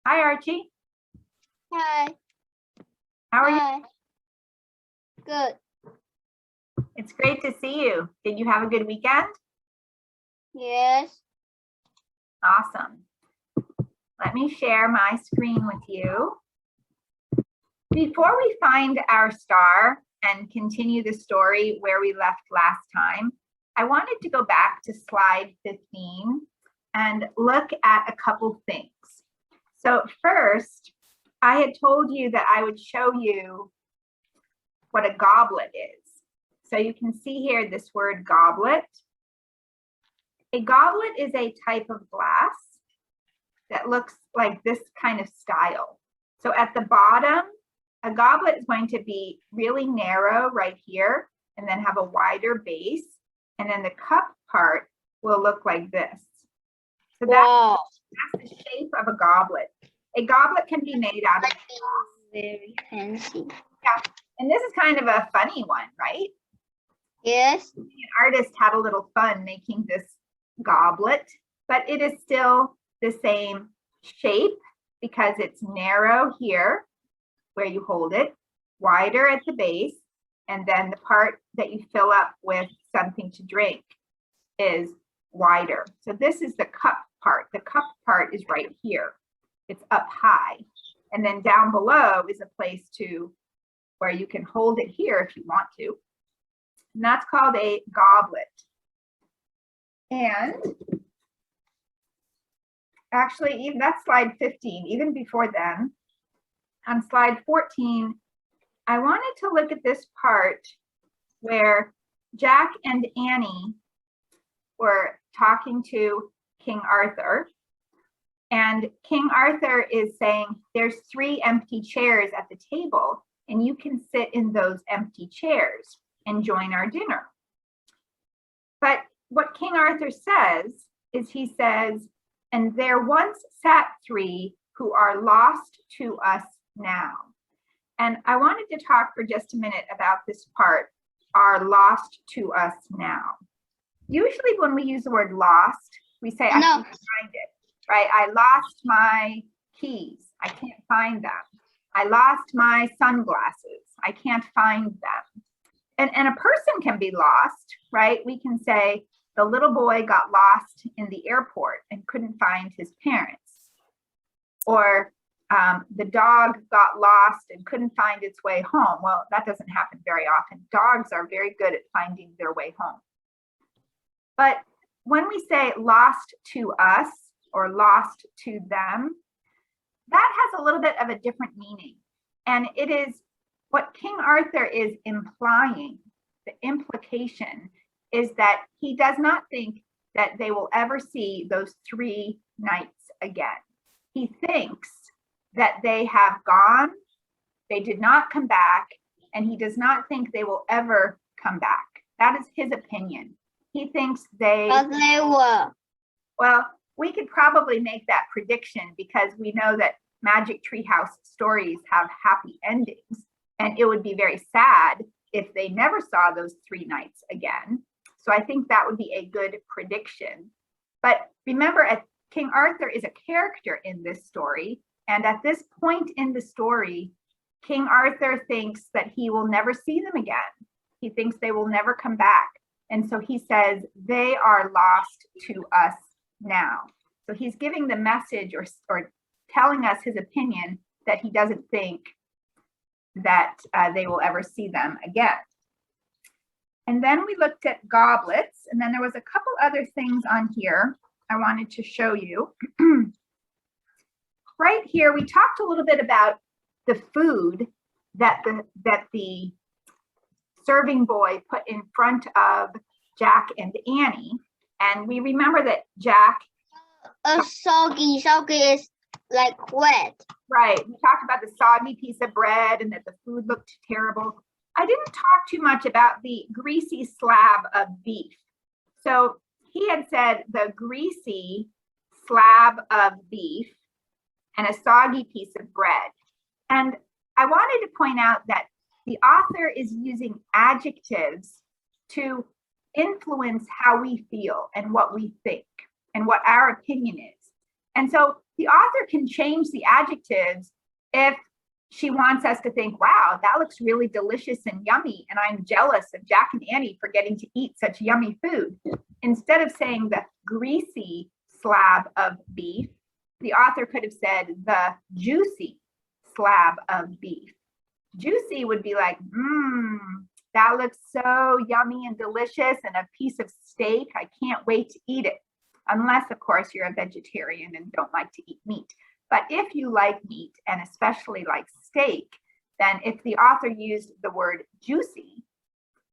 Hi, Archie. Hi. How are you? Hi. Good. It's great to see you. Did you have a good weekend? Yes. Awesome. Let me share my screen with you. Before we find our star and continue the story where we left last time, I wanted to go back to slide 15 and look at a couple things. So first, I had told you that I would show you what a goblet is. So you can see here this word goblet. A goblet is a type of glass that looks like this kind of style. So at the bottom, a goblet is going to be really narrow right here and then have a wider base. And then the cup part will look like this. So Wow. that's the shape of a goblet. A goblet can be made out of glass. Very fancy. Yeah, and this is kind of a funny one, right? Yes. An artist had a little fun making this goblet, but it is still the same shape because it's narrow here where you hold it, wider at the base, and then the part that you fill up with something to drink is wider. So this is the cup part. The cup part is right here. It's up high. And then down below is a place to where you can hold it here if you want to. And that's called a goblet. And actually, even that's slide 15, even before then, on slide 14, I wanted to look at this part where Jack and Annie were talking to King Arthur. And King Arthur is saying, there's 3 empty chairs at the table, and you can sit in those empty chairs and join our dinner. But what King Arthur says is he says, and there once sat 3 who are lost to us now. And I wanted to talk for just a minute about this part, are lost to us now. Usually when we use the word lost, we say, I can't find it, right? I lost my keys. I can't find them. I lost my sunglasses. I can't find them. And a person can be lost, right? We can say the little boy got lost in the airport and couldn't find his parents. Or the dog got lost and couldn't find its way home. Well, that doesn't happen very often. Dogs are very good at finding their way home. But when we say lost to us or lost to them, that has a little bit of a different meaning. And it is what King Arthur is implying, the implication is that he does not think that they will ever see those 3 knights again. He thinks that they have gone, they did not come back, and he does not think they will ever come back. That is his opinion. He thinks But they were. Well, we could probably make that prediction because we know that Magic Treehouse stories have happy endings, and it would be very sad if they never saw those 3 knights again. So I think that would be a good prediction. But remember, King Arthur is a character in this story, and at this point in the story, King Arthur thinks that he will never see them again. He thinks they will never come back. And so he says, they are lost to us now. So he's giving the message or telling us his opinion that he doesn't think that they will ever see them again. And then we looked at goblets, and then there was a couple other things on here I wanted to show you. Right here, we talked a little bit about the food that the serving boy put in front of Jack and Annie. And we remember that Jack... Soggy is like wet. Right, we talked about the soggy piece of bread and that the food looked terrible. I didn't talk too much about the greasy slab of beef. So he had said the greasy slab of beef and a soggy piece of bread. And I wanted to point out that the author is using adjectives to influence how we feel and what we think and what our opinion is. And so the author can change the adjectives if she wants us to think, wow, that looks really delicious and yummy, and I'm jealous of Jack and Annie for getting to eat such yummy food. Instead of saying the greasy slab of beef, the author could have said the juicy slab of beef. Juicy would be like, that looks so yummy and delicious, and a piece of steak, I can't wait to eat it. Unless, of course, you're a vegetarian and don't like to eat meat. But if you like meat, and especially like steak, then if the author used the word juicy,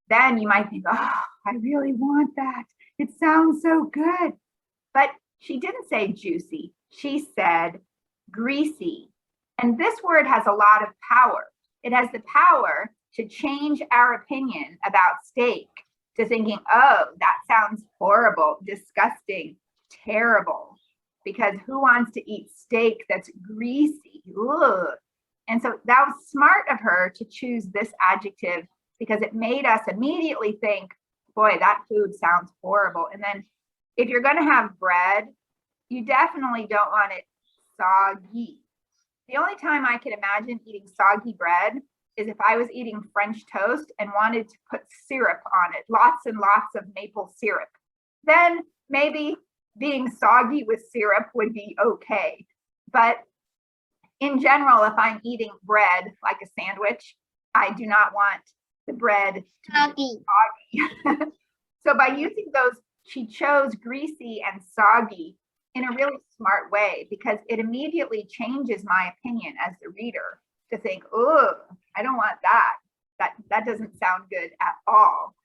then you might think, oh, I really want that. It sounds so good. But she didn't say juicy. She said greasy. And this word has a lot of power. It has the power to change our opinion about steak to thinking, oh, that sounds horrible, disgusting, terrible. Because who wants to eat steak that's greasy? Ugh. And so that was smart of her to choose this adjective because it made us immediately think, boy, that food sounds horrible. And then if you're going to have bread, you definitely don't want it soggy. The only time I could imagine eating soggy bread is if I was eating French toast and wanted to put syrup on it, lots and lots of maple syrup. Then maybe being soggy with syrup would be okay. But in general, if I'm eating bread like a sandwich, I do not want the bread to be soggy. So by using those, she chose greasy and soggy in a really smart way because it immediately changes my opinion as the reader to think, oh, I don't want that. That doesn't sound good at all.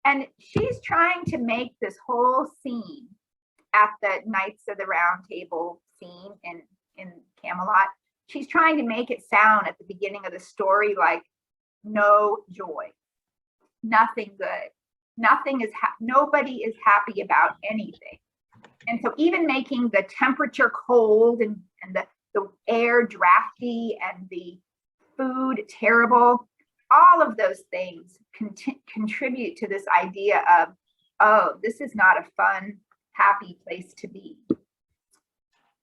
And she's trying to make this whole scene at the Knights of the Round Table scene in Camelot, she's trying to make it sound at the beginning of the story like no joy, nothing good, nobody is happy about anything. And so even making the temperature cold and the air drafty and the food terrible, all of those things contribute to this idea of, oh, this is not a fun, happy place to be.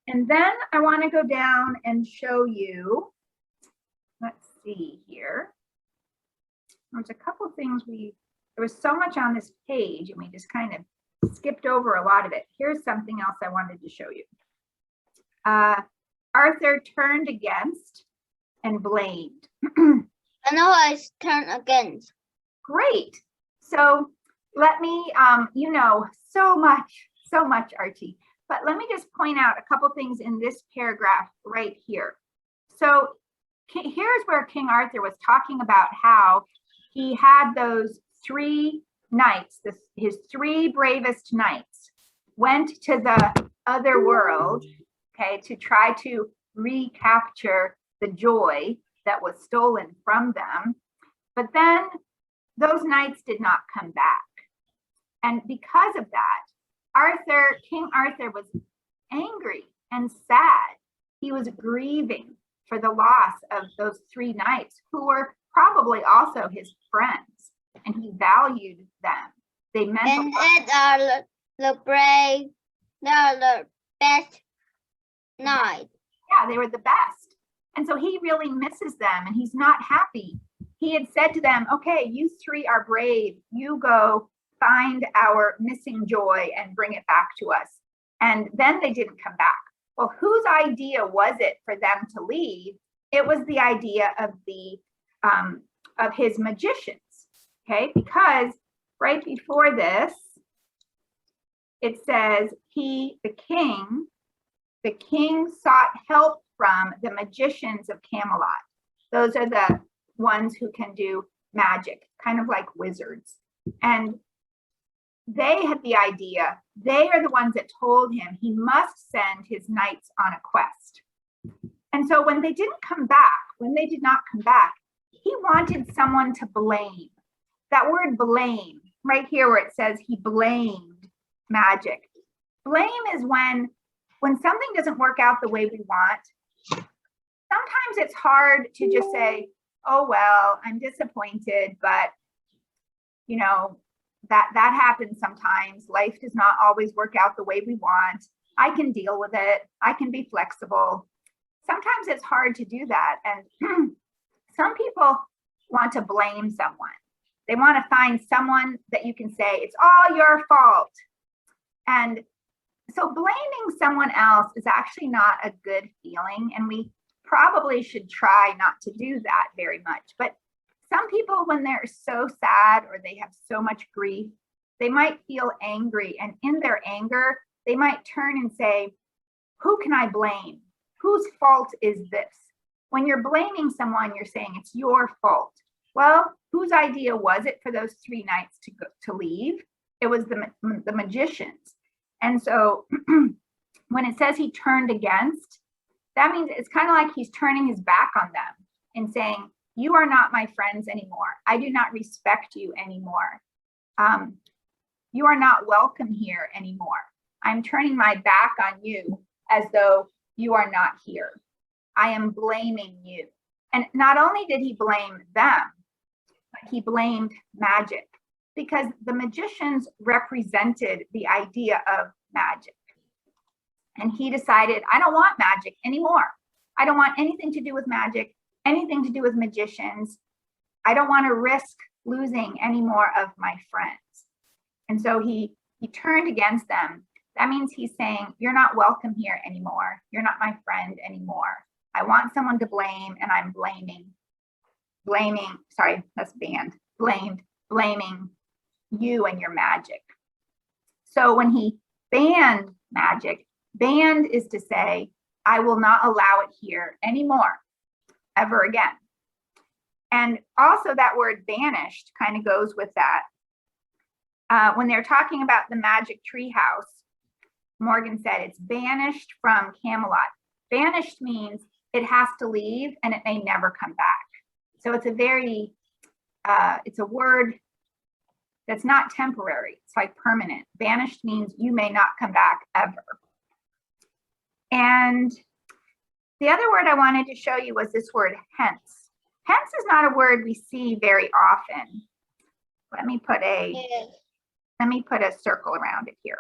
And then I want to go down and show you, let's see here. There's a couple things there was so much on this page and we just kind of skipped over a lot of it. Here's something else I wanted to show you. Arthur turned against and blamed. I know I turned against. Great. So let me, you know, so much, Archie, but let me just point out a couple things in this paragraph right here. So here's where King Arthur was talking about how he had those 3 knights, his 3 bravest knights went to the other world, okay, to try to recapture the joy that was stolen from them. But then those knights did not come back. And because of that, King Arthur was angry and sad. He was grieving for the loss of those 3 knights who were probably also his friends, and he valued them. They meant and they are the best knights. Yeah, they were the best. And so he really misses them and he's not happy. He had said to them, okay, you 3 are brave. You go find our missing joy and bring it back to us. And then they didn't come back. Well, whose idea was it for them to leave? It was the idea of of his magicians, okay? Because right before this, it says the king sought help from the magicians of Camelot. Those are the ones who can do magic, kind of like wizards. And they had the idea, they are the ones that told him he must send his knights on a quest. And so when they did not come back, he wanted someone to blame. That word blame, right here where it says he blamed magic. Blame is when something doesn't work out the way we want. Sometimes it's hard to just say, oh, well, I'm disappointed, but you know, that happens sometimes. Life does not always work out the way we want. I can deal with it. I can be flexible. Sometimes it's hard to do that. And some people want to blame someone. They want to find someone that you can say, it's all your fault. And so blaming someone else is actually not a good feeling. And we probably should try not to do that very much. But some people, when they're so sad or they have so much grief, they might feel angry. And in their anger, they might turn and say, who can I blame? Whose fault is this? When you're blaming someone, you're saying it's your fault. Well, whose idea was it for those 3 nights to leave? It was the magician's. And so when it says he turned against, that means it's kind of like he's turning his back on them and saying, you are not my friends anymore. I do not respect you anymore. You are not welcome here anymore. I'm turning my back on you as though you are not here. I am blaming you. And not only did he blame them, but he blamed magic, because the magicians represented the idea of magic. And he decided, I don't want magic anymore. I don't want anything to do with magic, anything to do with magicians. I don't want to risk losing any more of my friends. And so he turned against them. That means he's saying, you're not welcome here anymore. You're not my friend anymore. I want someone to blame, and I'm blaming you and your magic. So when he banned magic, banned is to say, I will not allow it here anymore, ever again. And also that word banished kind of goes with that. When they're talking about the magic tree house, Morgan said it's banished from Camelot. Banished means it has to leave and it may never come back. So it's it's a word that's not temporary. It's like permanent. Banished means you may not come back ever. And the other word I wanted to show you was this word hence. Hence is not a word we see very often. Let me put a circle around it here.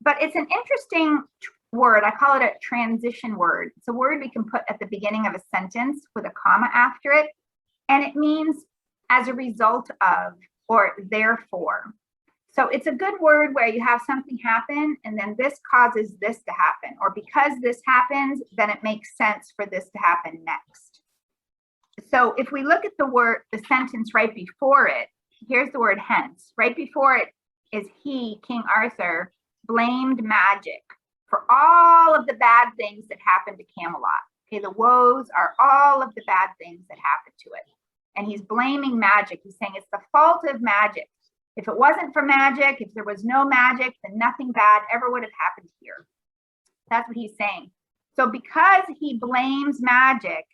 But it's an interesting word. I call it a transition word. It's a word we can put at the beginning of a sentence with a comma after it. And it means as a result of, or therefore. So it's a good word where you have something happen and then this causes this to happen, or because this happens, then it makes sense for this to happen next. So if we look at the sentence right before it, here's the word hence. Right before it is he, King Arthur, blamed magic for all of the bad things that happened to Camelot. Okay, the woes are all of the bad things that happened to it. And he's blaming magic. He's saying it's the fault of magic. If it wasn't for magic, if there was no magic, then nothing bad ever would have happened here. That's what he's saying. So because he blames magic,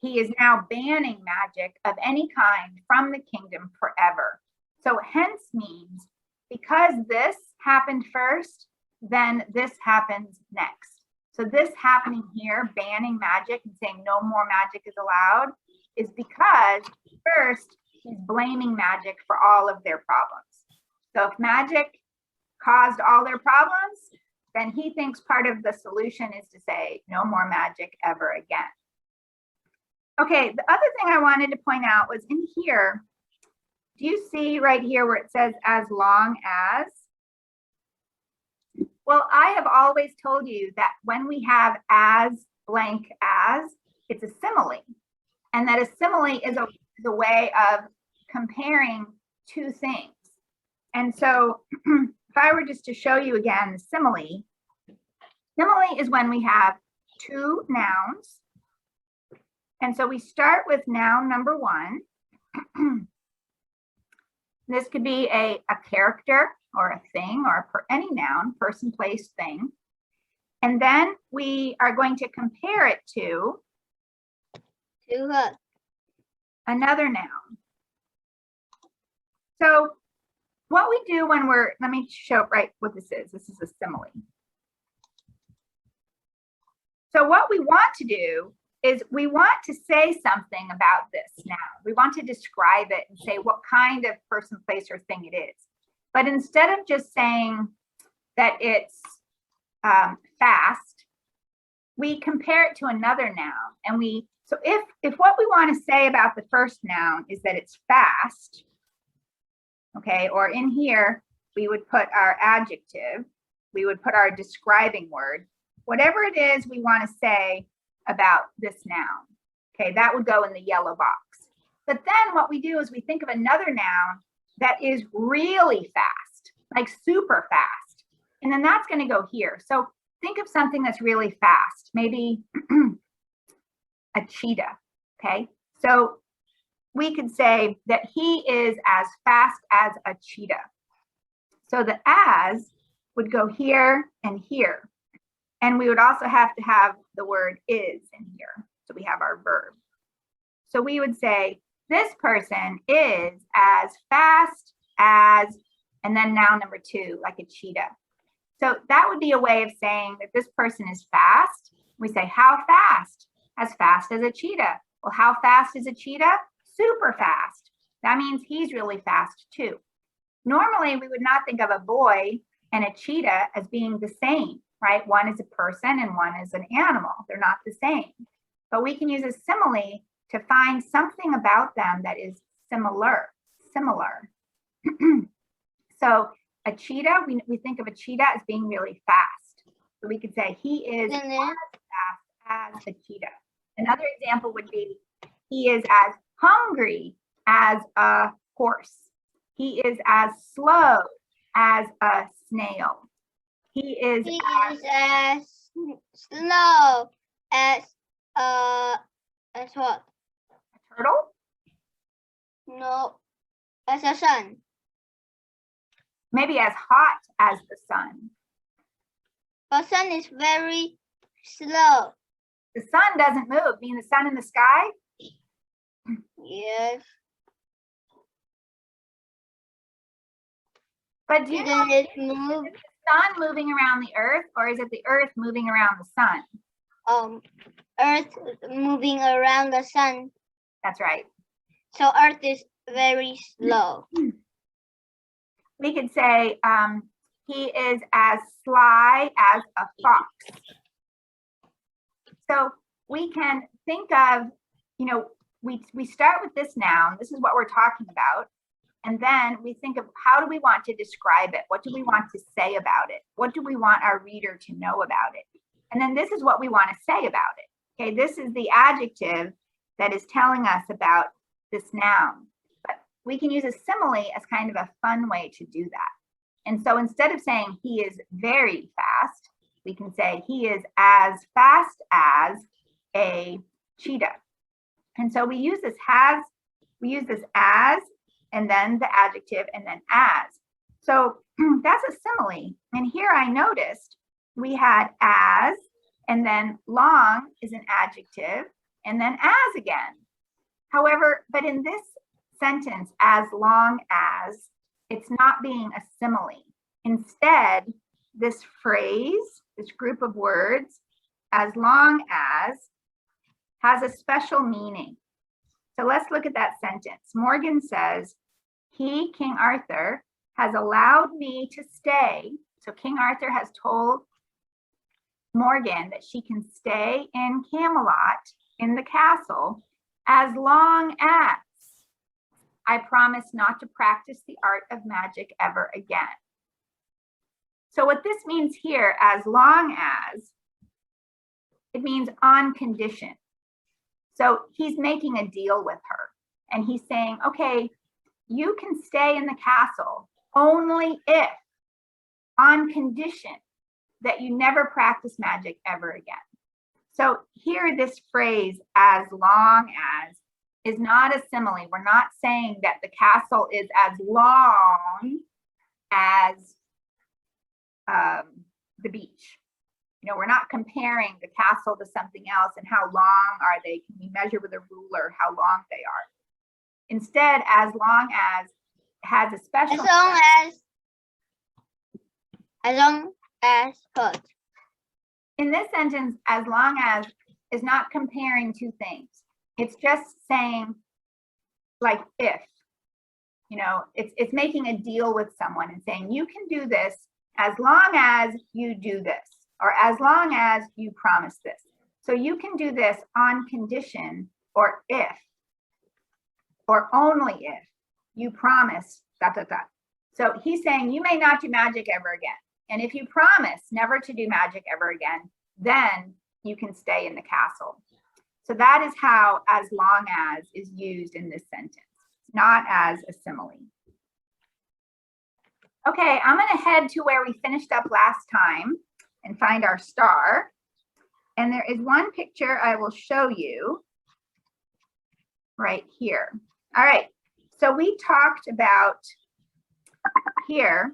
he is now banning magic of any kind from the kingdom forever. So hence means because this happened first, then this happens next. So this happening here, banning magic and saying no more magic is allowed, is because first he's blaming magic for all of their problems. So if magic caused all their problems, then he thinks part of the solution is to say no more magic ever again. Okay, the other thing I wanted to point out was in here, do you see right here where it says as long as? Well, I have always told you that when we have as blank as, it's a simile. And that a simile is a way of comparing two things. And so if I were just to show you again, simile is when we have two nouns. And so we start with noun number one. This could be a character or a thing or any noun, person, place, thing. And then we are going to compare it to another noun. So what we do when let me show right what this is. This is a simile. So what we want to do is we want to say something about this now. We want to describe it and say what kind of person, place, or thing it is. But instead of just saying that it's fast, we compare it to another noun. And so if what we want to say about the first noun is that it's fast, okay, or in here, we would put our adjective, we would put our describing word, whatever it is we want to say about this noun, okay, that would go in the yellow box. But then what we do is we think of another noun that is really fast, like super fast, and then that's going to go here. So think of something that's really fast, maybe a cheetah, okay? So we could say that he is as fast as a cheetah. So the as would go here and here. And we would also have to have the word is in here. So we have our verb. So we would say, this person is as fast as, and then noun number 2, like a cheetah. So that would be a way of saying that this person is fast. We say, how fast? As fast as a cheetah. Well, how fast is a cheetah? Super fast. That means he's really fast too. Normally, we would not think of a boy and a cheetah as being the same, right? One is a person and one is an animal. They're not the same. But we can use a simile to find something about them that is similar. So a cheetah, we think of a cheetah as being really fast. So we could say he is as fast as a cheetah. Another example would be he is as hungry as a horse. He is as slow as a snail. He is as slow as what? A turtle? No, as a sun. Maybe as hot as the sun. The sun is very slow. The sun doesn't move. Mean the sun in the sky? Yes. But do you know, Didn't it move? is the sun moving around the earth, or is it the earth moving around the sun? Earth moving around the sun. That's right. So Earth is very slow. We could say he is as sly as a fox. So we can think of, you know, we start with this noun. This is what we're talking about. And then we think of how do we want to describe it? What do we want to say about it? What do we want our reader to know about it? And then this is what we want to say about it. Okay, this is the adjective that is telling us about this noun. But we can use a simile as kind of a fun way to do that. And so instead of saying he is very fast, we can say he is as fast as a cheetah. And so we use this as, and then the adjective, and then as. So that's a simile. And here I noticed we had as, and then long is an adjective, and then as again. However, but in this sentence, as long as, it's not being a simile. Instead, this phrase, this group of words, as long as, has a special meaning. So let's look at that sentence. Morgan says, he, King Arthur, has allowed me to stay. So King Arthur has told Morgan that she can stay in Camelot, in the castle, as long as I promise not to practice the art of magic ever again. So what this means here, as long as, it means on condition. So he's making a deal with her and he's saying, okay, you can stay in the castle only if, on condition that you never practice magic ever again. So here, this phrase, as long as, is not a simile. We're not saying that the castle is as long as the beach. You know, we're not comparing the castle to something else and how long are they? Can we measure with a ruler how long they are? Instead, as long as has a special. As long as what? In this sentence, as long as is not comparing two things. It's just saying, like, if. you know, it's making a deal with someone and saying, you can do this as long as you do this, or as long as you promise this. So you can do this on condition, or if, or only if you promise, da, da, da. So he's saying you may not do magic ever again. And if you promise never to do magic ever again, then you can stay in the castle. So that is how as long as is used in this sentence, not as a simile. Okay, I'm going to head to where we finished up last time and find our star. And there is one picture I will show you right here. All right, so we talked about here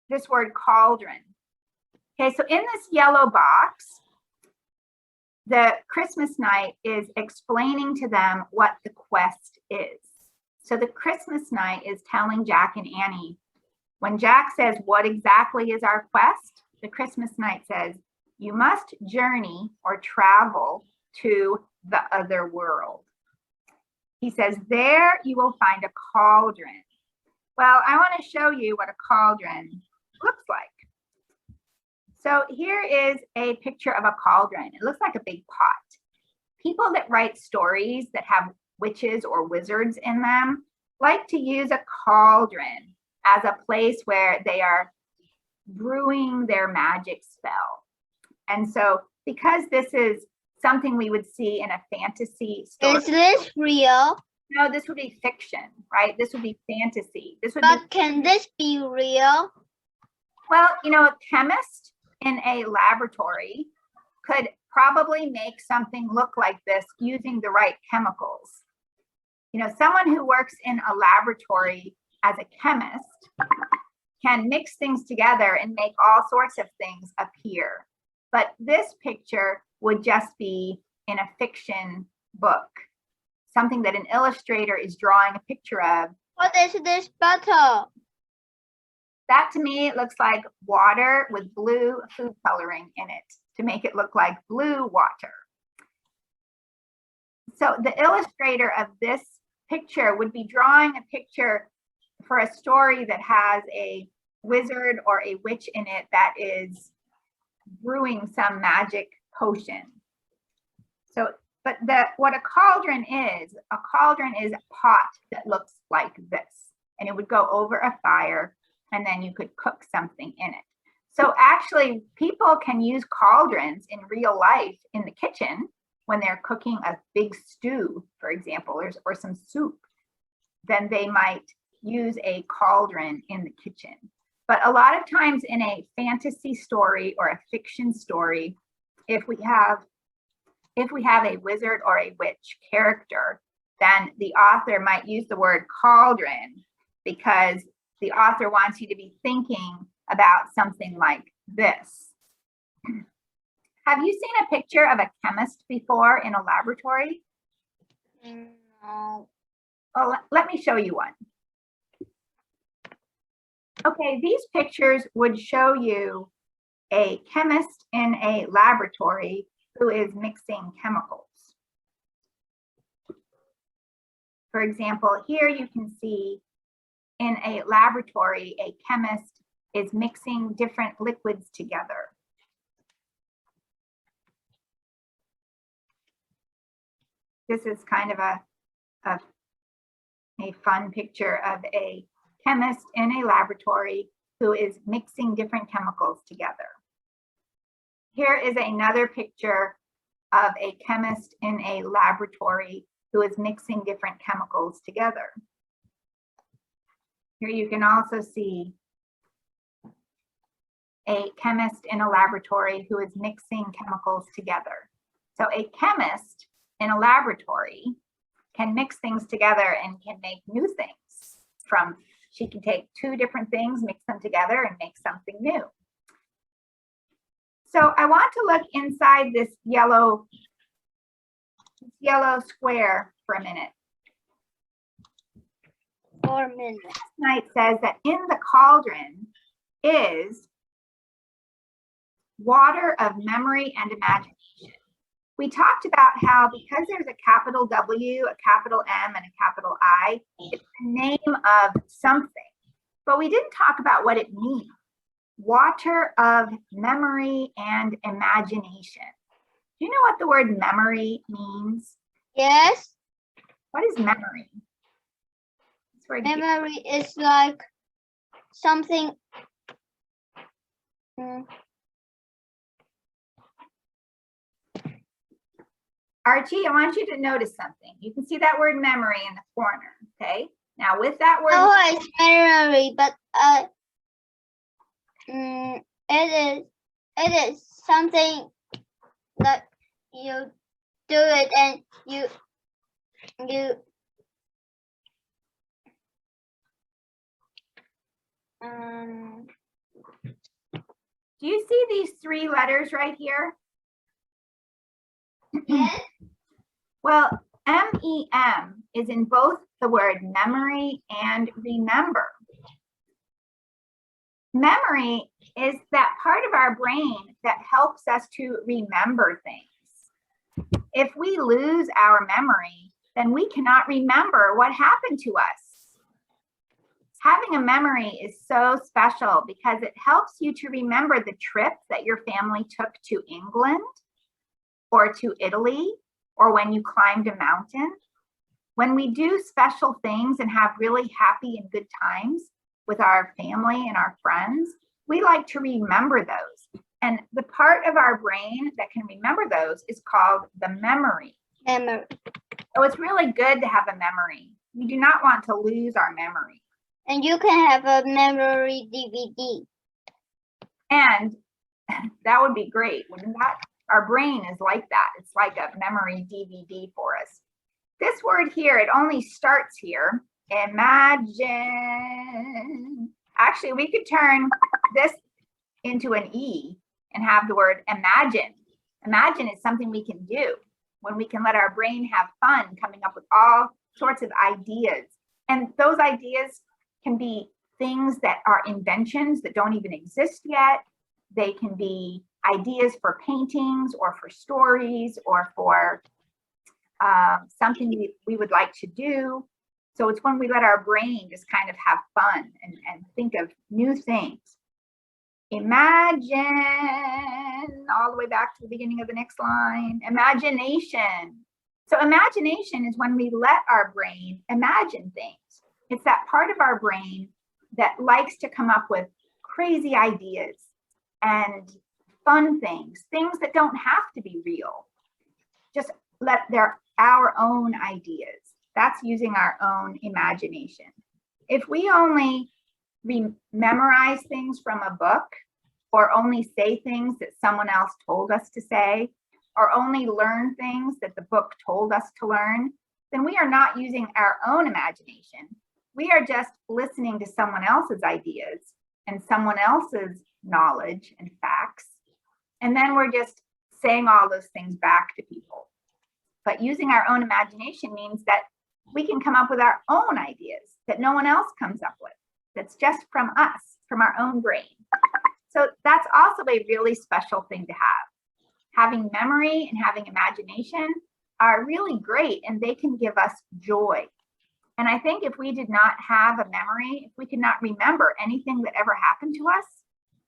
this word cauldron. Okay, so in this yellow box, the Christmas Knight is explaining to them what the quest is. So the Christmas Knight is telling Jack and Annie, when Jack says, what exactly is our quest? The Christmas Knight says, you must journey or travel to the other world. He says, there you will find a cauldron. Well, I want to show you what a cauldron looks like. So here is a picture of a cauldron. It looks like a big pot. People that write stories that have witches or wizards in them like to use a cauldron as a place where they are brewing their magic spell. And so because this is something we would see in a fantasy story. Is this real? No, this would be fiction, right? This would be fantasy. This would But can this be real? Well, you know, a chemist in a laboratory could probably make something look like this using the right chemicals. You know, someone who works in a laboratory as a chemist can mix things together and make all sorts of things appear. But this picture would just be in a fiction book, something that an illustrator is drawing a picture of. What is this bottle? That to me, it looks like water with blue food coloring in it to make it look like blue water. So the illustrator of this picture would be drawing a picture for a story that has a wizard or a witch in it that is brewing some magic potion. So, but what a cauldron is a pot that looks like this, and it would go over a fire, and then you could cook something in it. So actually, people can use cauldrons in real life in the kitchen when they're cooking a big stew, for example, or some soup. Then they might use a cauldron in the kitchen. But a lot of times in a fantasy story or a fiction story, if we have a wizard or a witch character, then the author might use the word cauldron because the author wants you to be thinking about something like this. Have you seen a picture of a chemist before in a laboratory? No. Well, let me show you one. Okay, these pictures would show you a chemist in a laboratory who is mixing chemicals. For example, here you can see in a laboratory, a chemist is mixing different liquids together. This is kind of a fun picture of a chemist in a laboratory who is mixing different chemicals together. Here is another picture of a chemist in a laboratory who is mixing different chemicals together. Here you can also see a chemist in a laboratory who is mixing chemicals together. So a chemist in a laboratory can mix things together and can make new things from, she can take two different things, mix them together and make something new. So I want to look inside this yellow square for a minute. 4 minutes. Knight says that in the cauldron is water of memory and imagination. we talked about how because there's a capital W, a capital M, and a capital I, it's the name of something. But we didn't talk about what it means. Water of memory and imagination. Do you know what the word memory means? Yes. What is memory? Memory is like something. Archie, I want you to notice something. You can see that word memory in the corner, okay? Now with that word. Oh, it's memory, but it is something that you do it and you do you see these 3 letters right here? Yes. Well, MEM is in both the word memory and remember. Memory is that part of our brain that helps us to remember things. If we lose our memory, then we cannot remember what happened to us. Having a memory is so special because it helps you to remember the trip that your family took to England or to Italy, or when you climbed a mountain. When we do special things and have really happy and good times with our family and our friends, we like to remember those. And the part of our brain that can remember those is called the memory. Memory. So it's really good to have a memory. We do not want to lose our memory. And you can have a memory DVD. And that would be great, wouldn't that? Our brain is like that. It's like a memory DVD for us. This word here, it only starts here. Imagine. Actually, we could turn this into an E and have the word imagine. Imagine is something we can do when we can let our brain have fun coming up with all sorts of ideas. And those ideas can be things that are inventions that don't even exist yet. They can be ideas for paintings or for stories or for something we would like to do. So it's when we let our brain just kind of have fun and think of new things. Imagine, all the way back to the beginning of the next line, imagination. So imagination is when we let our brain imagine things. It's that part of our brain that likes to come up with crazy ideas and fun things that don't have to be real. Just they're our own ideas. That's using our own imagination. If we only memorize things from a book, or only say things that someone else told us to say, or only learn things that the book told us to learn, then we are not using our own imagination. We are just listening to someone else's ideas and someone else's knowledge and facts. And then we're just saying all those things back to people. But using our own imagination means that we can come up with our own ideas that no one else comes up with. That's just from us, from our own brain. So that's also a really special thing to have. Having memory and having imagination are really great, and they can give us joy. And I think if we did not have a memory, if we could not remember anything that ever happened to us,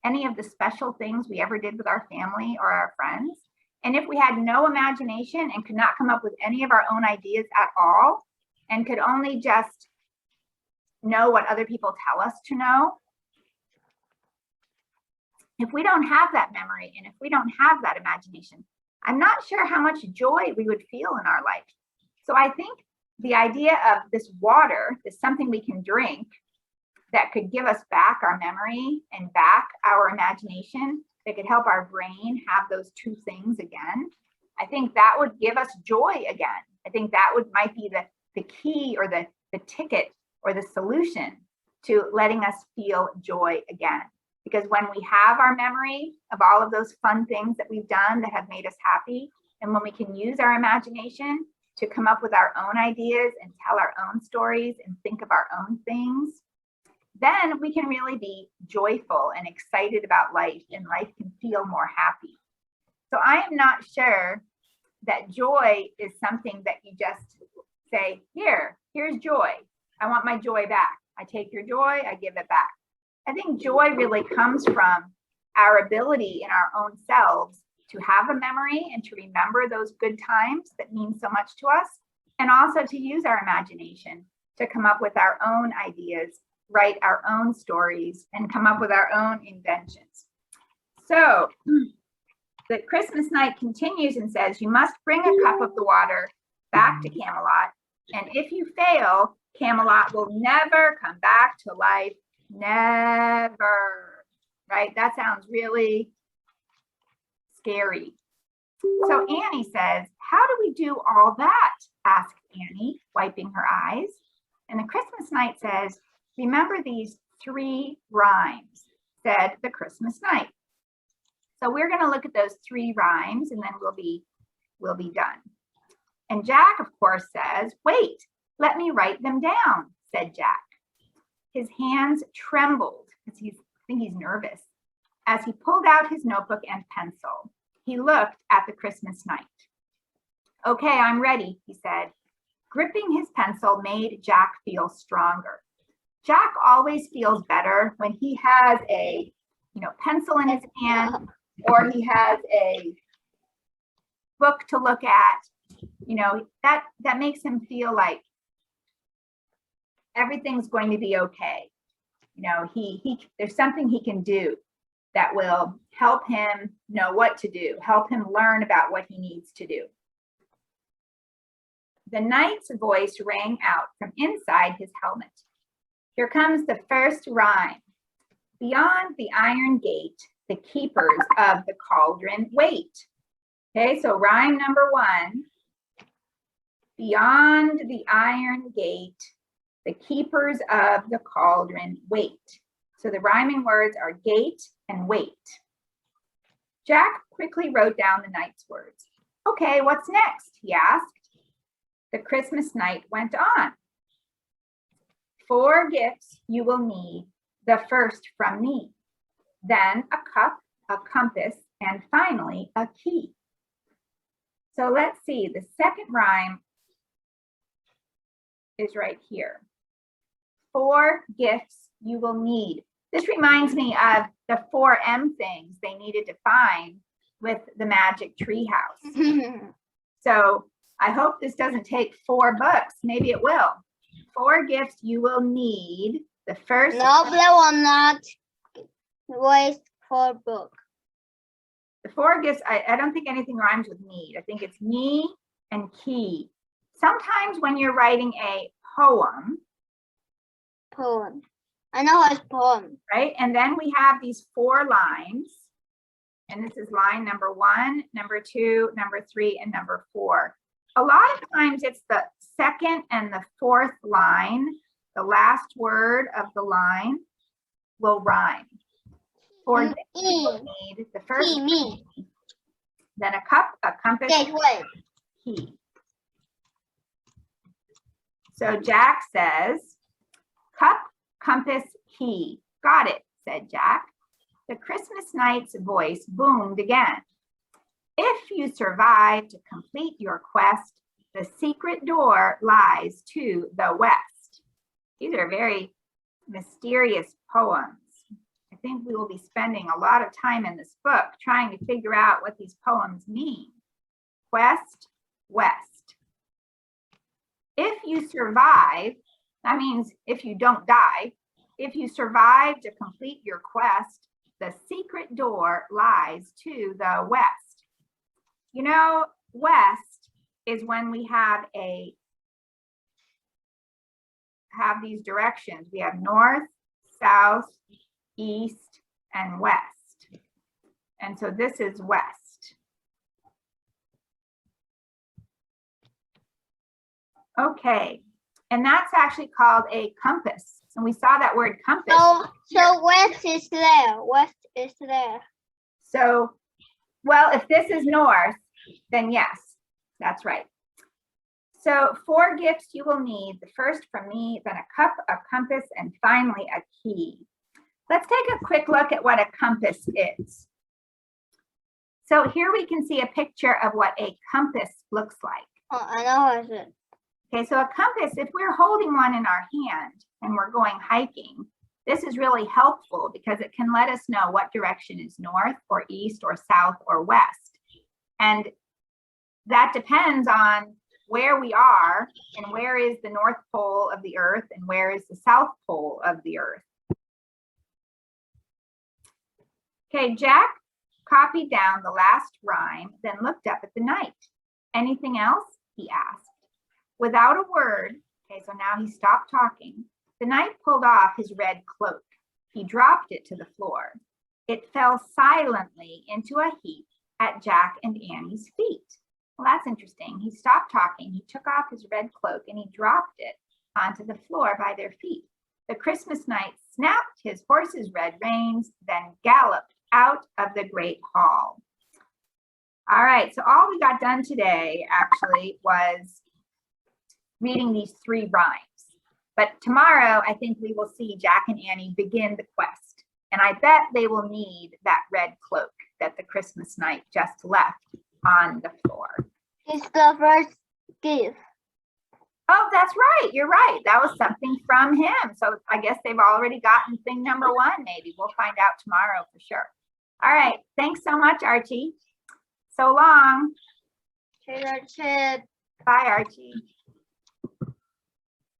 any of the special things we ever did with our family or our friends, and if we had no imagination and could not come up with any of our own ideas at all, and could only just know what other people tell us to know, if we don't have that memory and if we don't have that imagination, I'm not sure how much joy we would feel in our life. So I think the idea of this water, this something we can drink that could give us back our memory and back our imagination, that could help our brain have those two things again, I think that would give us joy again. I think that might be the key or the ticket or the solution to letting us feel joy again. Because when we have our memory of all of those fun things that we've done that have made us happy, and when we can use our imagination to come up with our own ideas and tell our own stories and think of our own things, then we can really be joyful and excited about life, and life can feel more happy. So I am not sure that joy is something that you just say, here's joy. I want my joy back. I take your joy, I give it back. I think joy really comes from our ability in our own selves to have a memory and to remember those good times that mean so much to us, and also to use our imagination to come up with our own ideas, write our own stories, and come up with our own inventions. So the Christmas night continues and says, you must bring a cup of the water back to Camelot, and if you fail, Camelot will never come back to life. Never. Right? That sounds really scary. So Annie says, how do we do all that? Asked Annie, wiping her eyes. And the Christmas night says, remember these 3 rhymes, said the Christmas night. So we're going to look at those 3 rhymes and then we'll be done. And Jack, of course, says, wait, let me write them down, said Jack. His hands trembled because I think he's nervous. As he pulled out his notebook and pencil, he looked at the Christmas night. Okay, I'm ready, he said. Gripping his pencil made Jack feel stronger. Jack always feels better when he has a, pencil in his hand, or he has a book to look at. That makes him feel like everything's going to be okay. There's something he can do that will help him know what to do, help him learn about what he needs to do. The knight's voice rang out from inside his helmet. Here comes the first rhyme. Beyond the iron gate, the keepers of the cauldron wait. Okay, so rhyme number 1. Beyond the iron gate, the keepers of the cauldron wait. So the rhyming words are gate and wait. Jack quickly wrote down the knight's words. Okay, what's next? He asked. The Christmas night went on. 4 gifts you will need, the first from me, then a cup, a compass, and finally a key. So let's see, the second rhyme is right here. 4 gifts you will need. This reminds me of the 4 M things they needed to find with the magic tree house. So I hope this doesn't take 4 books. Maybe it will. 4 gifts you will need. The first. No, they will not waste 4 books. The 4 gifts, I don't think anything rhymes with need. I think it's me and key. Sometimes when you're writing a poem. I know it's poem. Right? And then we have these 4 lines. And this is line number 1, number 2, number 3, and number 4. A lot of times it's the second and the 4th line, the last word of the line will rhyme. For this you will need the first key, then a cup, a compass, key. So Jack says, cup, compass, key. Got it, said Jack. The Christmas night's voice boomed again. If you survive to complete your quest, the secret door lies to the west. These are very mysterious poems. I think we will be spending a lot of time in this book trying to figure out what these poems mean. Quest, west. If you survive, that means if you don't die, if you survive to complete your quest, the secret door lies to the west. West is when we have these directions. We have north, south, east, and west. And so this is west. Okay, and that's actually called a compass. And we saw that word compass. So west is there. West is there. So, well, if this is north, then yes, that's right. So 4 gifts you will need. The first from me, then a cup, a compass, and finally a key. Let's take a quick look at what a compass is. So here we can see a picture of what a compass looks like. Oh, I know how it is. Okay, so a compass, if we're holding one in our hand and we're going hiking, this is really helpful because it can let us know what direction is north or east or south or west. And that depends on where we are and where is the North Pole of the Earth and where is the South Pole of the Earth. Okay, Jack copied down the last rhyme, then looked up at the knight. Anything else? He asked. Without a word, okay, so now he stopped talking. The knight pulled off his red cloak. He dropped it to the floor. It fell silently into a heap at Jack and Annie's feet. Well, that's interesting. He stopped talking. He took off his red cloak and he dropped it onto the floor by their feet. The Christmas knight snapped his horse's red reins, then galloped out of the great hall. All right, so all we got done today actually was reading these 3 rhymes. But tomorrow, I think we will see Jack and Annie begin the quest. And I bet they will need that red cloak that the Christmas knight just left on the floor. It's the first gift. Oh, that's right. You're right. That was something from him. So I guess they've already gotten thing number 1, maybe. We'll find out tomorrow for sure. All right. Thanks so much, Archie. So long. Cheers. Bye, Archie.